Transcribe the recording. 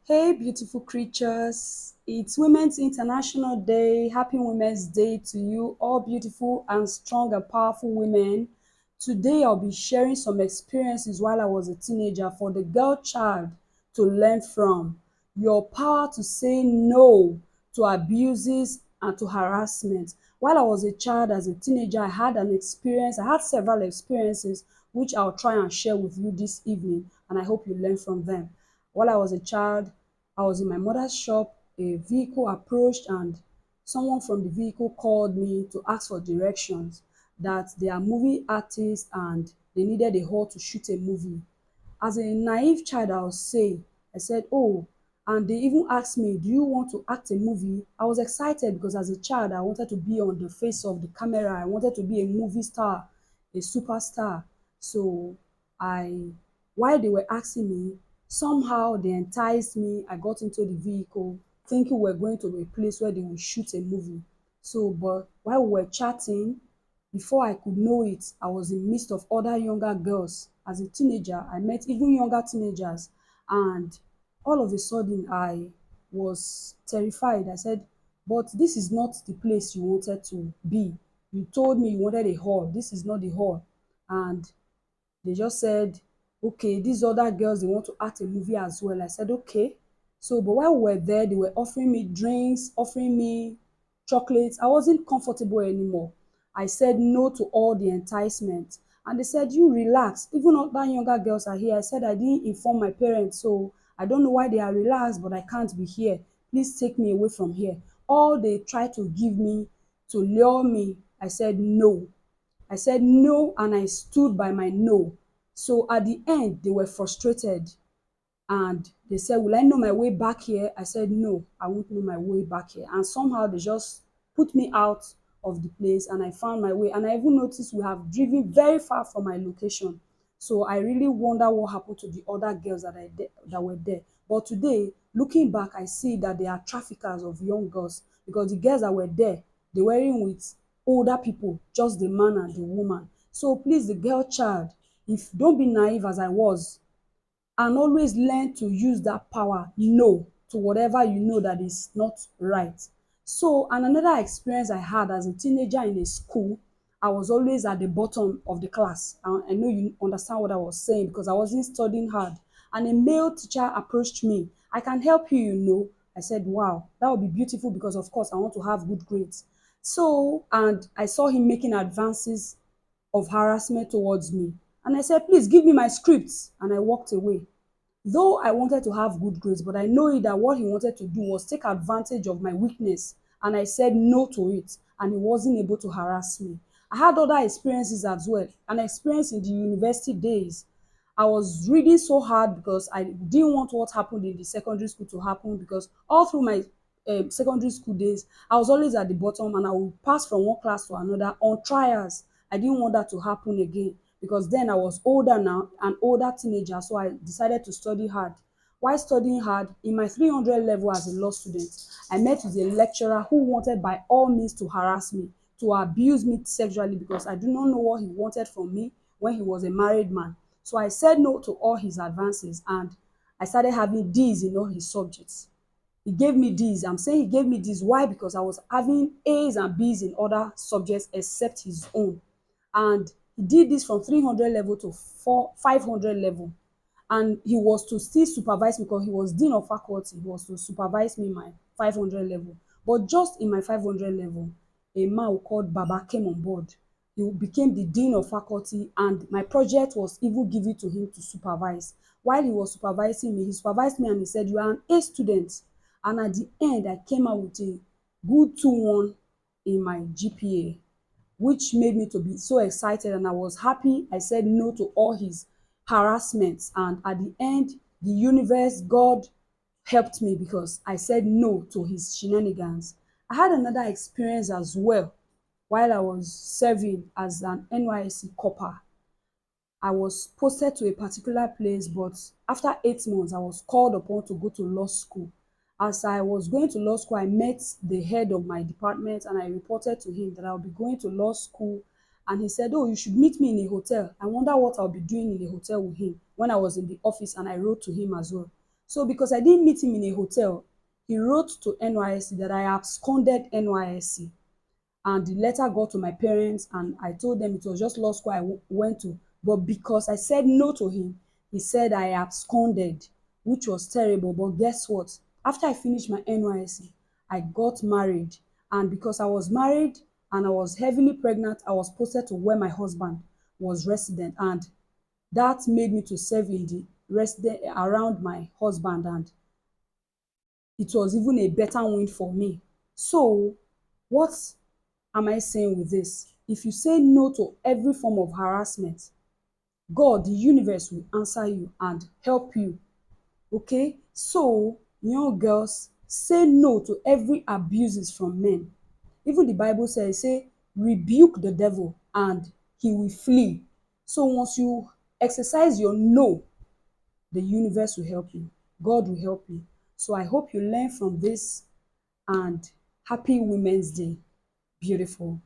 Hey, beautiful creatures. It's Women's International Day. Happy Women's Day to you, all beautiful and strong and powerful women. Today, I'll be sharing some experiences while I was a teenager for the girl child to learn from. Your power to say no to abuses and to harassment. While I was a child, as a teenager, I had several experiences which I'll try and share with you this evening, and I hope you learn from them. While I was a child, I was in my mother's shop. A vehicle approached, and someone from the vehicle called me to ask for directions that they are movie artists and they needed a hall to shoot a movie. As a naive child, I said, oh, and they even asked me, do you want to act a movie? I was excited because as a child, I wanted to be on the face of the camera. I wanted to be a movie star, a superstar. So I, while they were asking me, somehow they enticed me. I got into the vehicle thinking we're going to a place where they will shoot a movie. So, but while we were chatting, before I could know it, I was in midst of other younger girls. As a teenager, I met even younger teenagers, and all of a sudden I was terrified. I said, but this is not the place you wanted to be. You told me you wanted a hall. This is not the hall. And they just said, okay, these other girls, they want to act a movie as well. I said, okay. So, but while we were there, they were offering me drinks, offering me chocolates. I wasn't comfortable anymore. I said no to all the enticement. And they said, you relax. Even other younger girls are here. I said, I didn't inform my parents, so I don't know why they are relaxed, but I can't be here. Please take me away from here. All they tried to give me to lure me, I said no. I said no, and I stood by my no. So at the end, they were frustrated and they said, will I know my way back here? I said, no, I won't know my way back here. And somehow they just put me out of the place and I found my way. And I even noticed we have driven very far from my location. So I really wonder what happened to the other girls that were there. But today, looking back, I see that they are traffickers of young girls because the girls that were there, they were in with older people, just the man and the woman. So please, the girl child, if don't be naive as I was, and always learn to use that power no to whatever you know that is not right. So, and another experience I had as a teenager in a school, I was always at the bottom of the class. I know you understand what I was saying because I wasn't studying hard. And a male teacher approached me. I can help you, you know. I said, wow, that would be beautiful because, of course, I want to have good grades. So, and I saw him making advances of harassment towards me. And I said, please give me my scripts. And I walked away. Though I wanted to have good grades, but I know that what he wanted to do was take advantage of my weakness. And I said no to it. And he wasn't able to harass me. I had other experiences as well. An experience in the university days. I was reading so hard because I didn't want what happened in the secondary school to happen because all through my secondary school days, I was always at the bottom and I would pass from one class to another on trials. I didn't want that to happen again because then I was older now, an older teenager, so I decided to study hard. While studying hard, in my 300 level as a law student, I met with a lecturer who wanted by all means to harass me, to abuse me sexually because I do not know what he wanted from me when he was a married man. So I said no to all his advances and I started having D's in all his subjects. He gave me D's. I'm saying he gave me D's. Why? Because I was having A's and B's in other subjects except his own. And he did this from 300 level to 500 level. And he was to still supervise me because he was dean of faculty. He was to supervise me in my 500 level. But just in my 500 level, a man called Baba came on board. He became the dean of faculty and my project was even given to him to supervise. While he was supervising me, he supervised me and he said, you are an A student. And at the end, I came out with a good 2-1 in my GPA, which made me to be so excited and I was happy. I said no to all his harassments and at the end, the universe, God helped me because I said no to his shenanigans. I had another experience as well while I was serving as an NYSC copper. I was posted to a particular place, but after 8 months, I was called upon to go to law school. As I was going to law school, I met the head of my department and I reported to him that I'll be going to law school. And he said, oh, you should meet me in a hotel. I wonder what I'll be doing in a hotel with him when I was in the office and I wrote to him as well. So because I didn't meet him in a hotel, he wrote to NYSC that I absconded NYSC. And the letter got to my parents, and I told them it was just law school went to. But because I said no to him, he said I absconded, which was terrible. But guess what? After I finished my NYSC, I got married. And because I was married and I was heavily pregnant, I was posted to where my husband was resident. And that made me to serve in the resident around my husband. And it was even a better win for me. So, what am I saying with this? If you say no to every form of harassment, God, the universe will answer you and help you. Okay? So, young girls, say no to every abuses from men. Even the Bible says, say, rebuke the devil and he will flee. So once you exercise your no, the universe will help you. God will help you. So I hope you learn from this, and happy Women's Day. Beautiful.